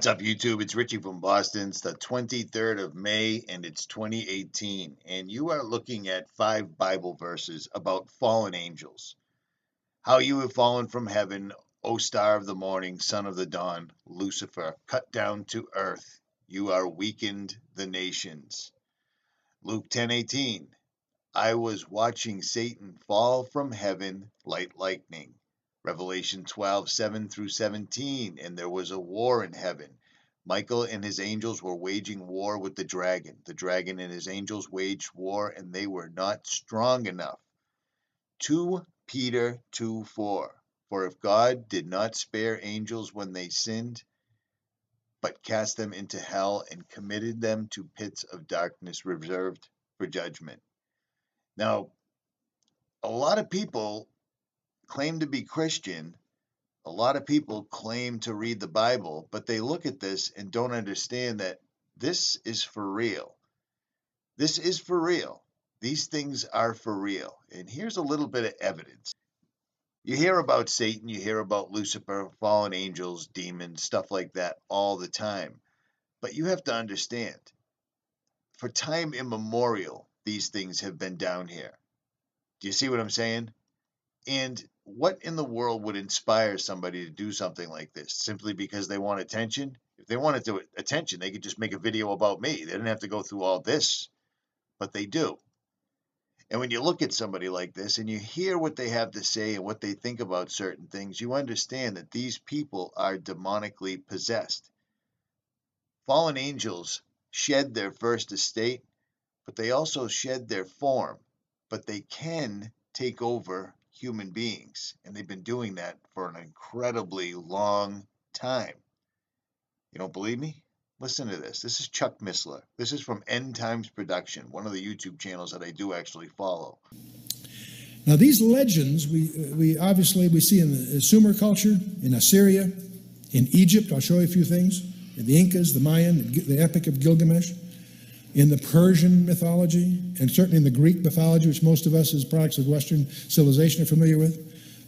What's up, YouTube? It's Richie from Boston. It's the 23rd of May, and it's 2018. And you are looking at 5 Bible verses about fallen angels. How you have fallen from heaven, O star of the morning, son of the dawn, Lucifer, cut down to earth. You are weakened the nations. Luke 10:18. I was watching Satan fall from heaven like lightning. Revelation 12:7-17, and there was a war in heaven. Michael and his angels were waging war with the dragon. The dragon and his angels waged war, and they were not strong enough. 2 Peter 2:4, for if God did not spare angels when they sinned, but cast them into hell and committed them to pits of darkness reserved for judgment. Now, a lot of people claim to be Christian, a lot of people claim to read the Bible, but they look at this and don't understand that this is for real. This is for real. These things are for real. And here's a little bit of evidence. You hear about Satan, you hear about Lucifer, fallen angels, demons, stuff like that all the time. But you have to understand, for time immemorial, these things have been down here. Do you see what I'm saying? And what in the world would inspire somebody to do something like this? Simply because they want attention? If they wanted attention, they could just make a video about me. They didn't have to go through all this, but they do. And when you look at somebody like this and you hear what they have to say and what they think about certain things, you understand that these people are demonically possessed. Fallen angels shed their first estate, but they also shed their form. But they can take over human beings, and they've been doing that for an incredibly long time. You don't believe me? Listen to this. This is Chuck Missler. This is from End Times Production, one of the YouTube channels that I do actually follow. Now, these legends we obviously see in the Sumer culture, in Assyria, in Egypt. I'll show you a few things. In the Incas, the Mayan, the Epic of Gilgamesh, in the Persian mythology, and certainly in the Greek mythology, which most of us as products of Western civilization are familiar with.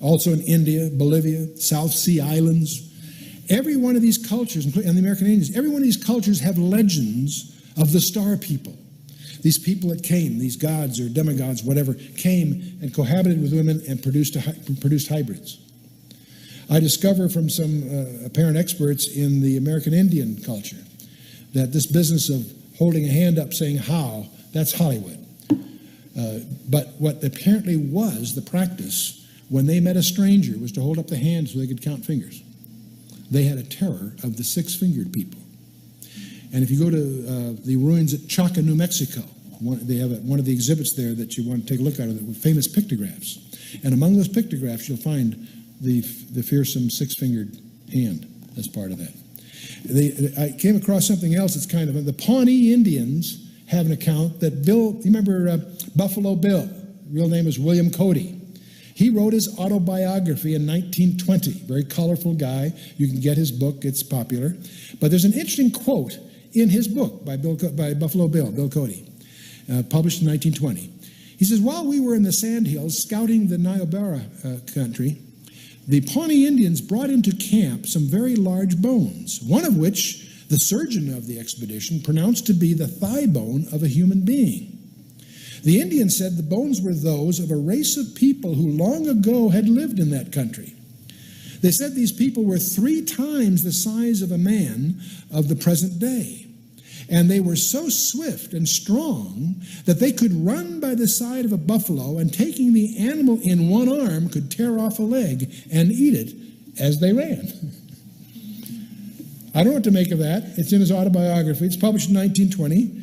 Also in India, Bolivia, South Sea Islands. Every one of these cultures, and the American Indians, every one of these cultures have legends of the star people. These people that came, these gods or demigods, whatever, came and cohabited with women and produced hybrids. I discover from some apparent experts in the American Indian culture that this business of holding a hand up saying how, that's Hollywood. But what apparently was the practice when they met a stranger was to hold up the hand so they could count fingers. They had a terror of the 6-fingered people. And if you go to the ruins at Chaca, New Mexico, they have one of the exhibits there that you want to take a look at, the famous pictographs. And among those pictographs, you'll find the fearsome 6-fingered hand as part of that. I came across something else that's kind of, the Pawnee Indians have an account that Bill, you remember Buffalo Bill, real name is William Cody. He wrote his autobiography in 1920, very colorful guy. You can get his book, it's popular. But there's an interesting quote in his book by Buffalo Bill, Bill Cody, published in 1920. He says, while we were in the Sandhills scouting the Niobrara country, the Pawnee Indians brought into camp some very large bones, one of which the surgeon of the expedition pronounced to be the thigh bone of a human being. The Indians said the bones were those of a race of people who long ago had lived in that country. They said these people were 3 times the size of a man of the present day. And they were so swift and strong that they could run by the side of a buffalo and taking the animal in one arm could tear off a leg and eat it as they ran. I don't know what to make of that. It's in his autobiography. It's published in 1920.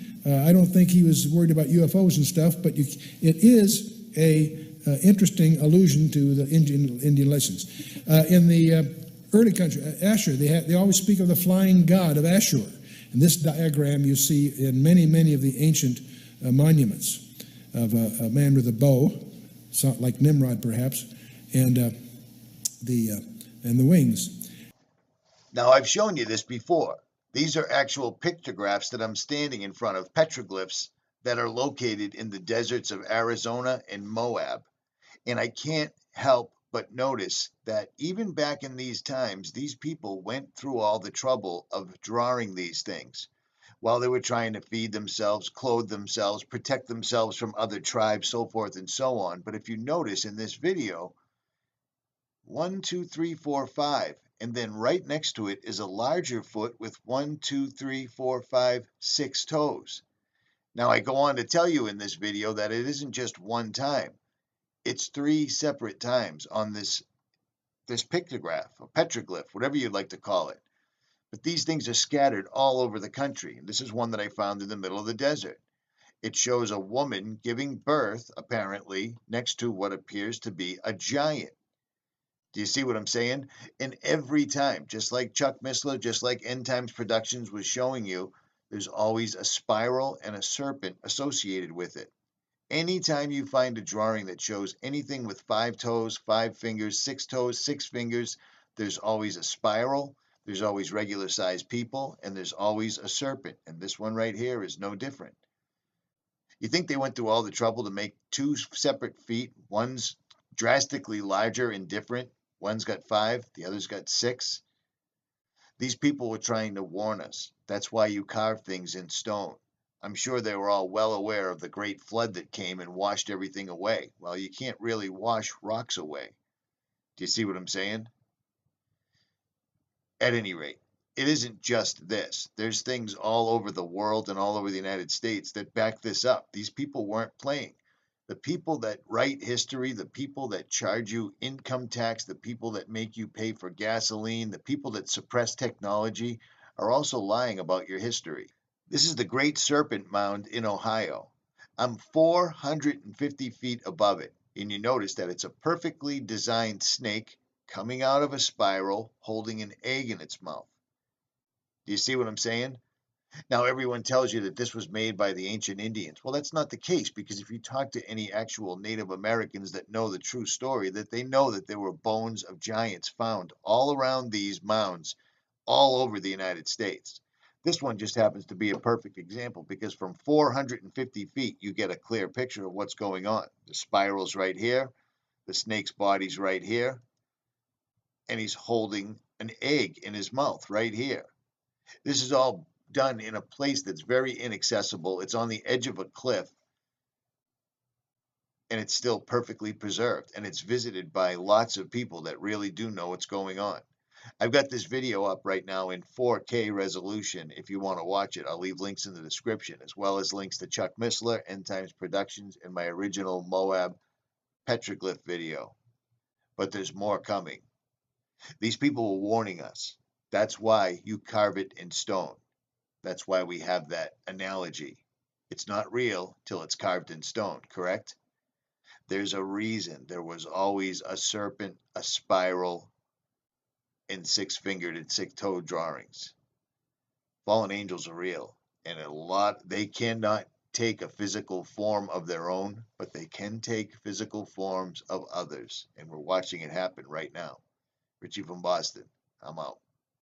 I don't think he was worried about UFOs and stuff, but it is a interesting allusion to the Indian legends. In the early country, Ashur, they always speak of the flying god of Ashur. And this diagram you see in many, many of the ancient monuments of a man with a bow, like Nimrod perhaps, and the wings. Now, I've shown you this before. These are actual pictographs that I'm standing in front of, petroglyphs that are located in the deserts of Arizona and Moab. And I can't help But notice that even back in these times, these people went through all the trouble of drawing these things while they were trying to feed themselves, clothe themselves, protect themselves from other tribes, so forth and so on. But if you notice in this video, 1, 2, 3, 4, 5, and then right next to it is a larger foot with 1, 2, 3, 4, 5, 6 toes. Now I go on to tell you in this video that it isn't just one time. It's 3 separate times on this pictograph, or petroglyph, whatever you'd like to call it. But these things are scattered all over the country. And this is one that I found in the middle of the desert. It shows a woman giving birth, apparently, next to what appears to be a giant. Do you see what I'm saying? And every time, just like Chuck Missler, just like End Times Productions was showing you, there's always a spiral and a serpent associated with it. Anytime you find a drawing that shows anything with 5 toes, 5 fingers, 6 toes, 6 fingers, there's always a spiral, there's always regular sized people, and there's always a serpent. And this one right here is no different. You think they went through all the trouble to make 2 separate feet? One's drastically larger and different. One's got 5, the other's got 6. These people were trying to warn us. That's why you carve things in stone. I'm sure they were all well aware of the great flood that came and washed everything away. Well, you can't really wash rocks away. Do you see what I'm saying? At any rate, it isn't just this. There's things all over the world and all over the United States that back this up. These people weren't playing. The people that write history, the people that charge you income tax, the people that make you pay for gasoline, the people that suppress technology are also lying about your history. This is the Great Serpent Mound in Ohio. I'm 450 feet above it, and you notice that it's a perfectly designed snake coming out of a spiral holding an egg in its mouth. Do you see what I'm saying? Now, everyone tells you that this was made by the ancient Indians. Well, that's not the case, because if you talk to any actual Native Americans that know the true story, that they know that there were bones of giants found all around these mounds, all over the United States. This one just happens to be a perfect example, because from 450 feet, you get a clear picture of what's going on. The spiral's right here, the snake's body's right here, and he's holding an egg in his mouth right here. This is all done in a place that's very inaccessible. It's on the edge of a cliff, and it's still perfectly preserved, and it's visited by lots of people that really do know what's going on. I've got this video up right now in 4K resolution. If you want to watch it, I'll leave links in the description, as well as links to Chuck Missler, End Times Productions, and my original Moab petroglyph video. But there's more coming. These people were warning us. That's why you carve it in stone. That's why we have that analogy. It's not real till it's carved in stone, correct? There's a reason there was always a serpent, a spiral, and 6-fingered and 6-toed drawings. Fallen angels are real, and they cannot take a physical form of their own, but they can take physical forms of others, and we're watching it happen right now. Richie from Boston, I'm out.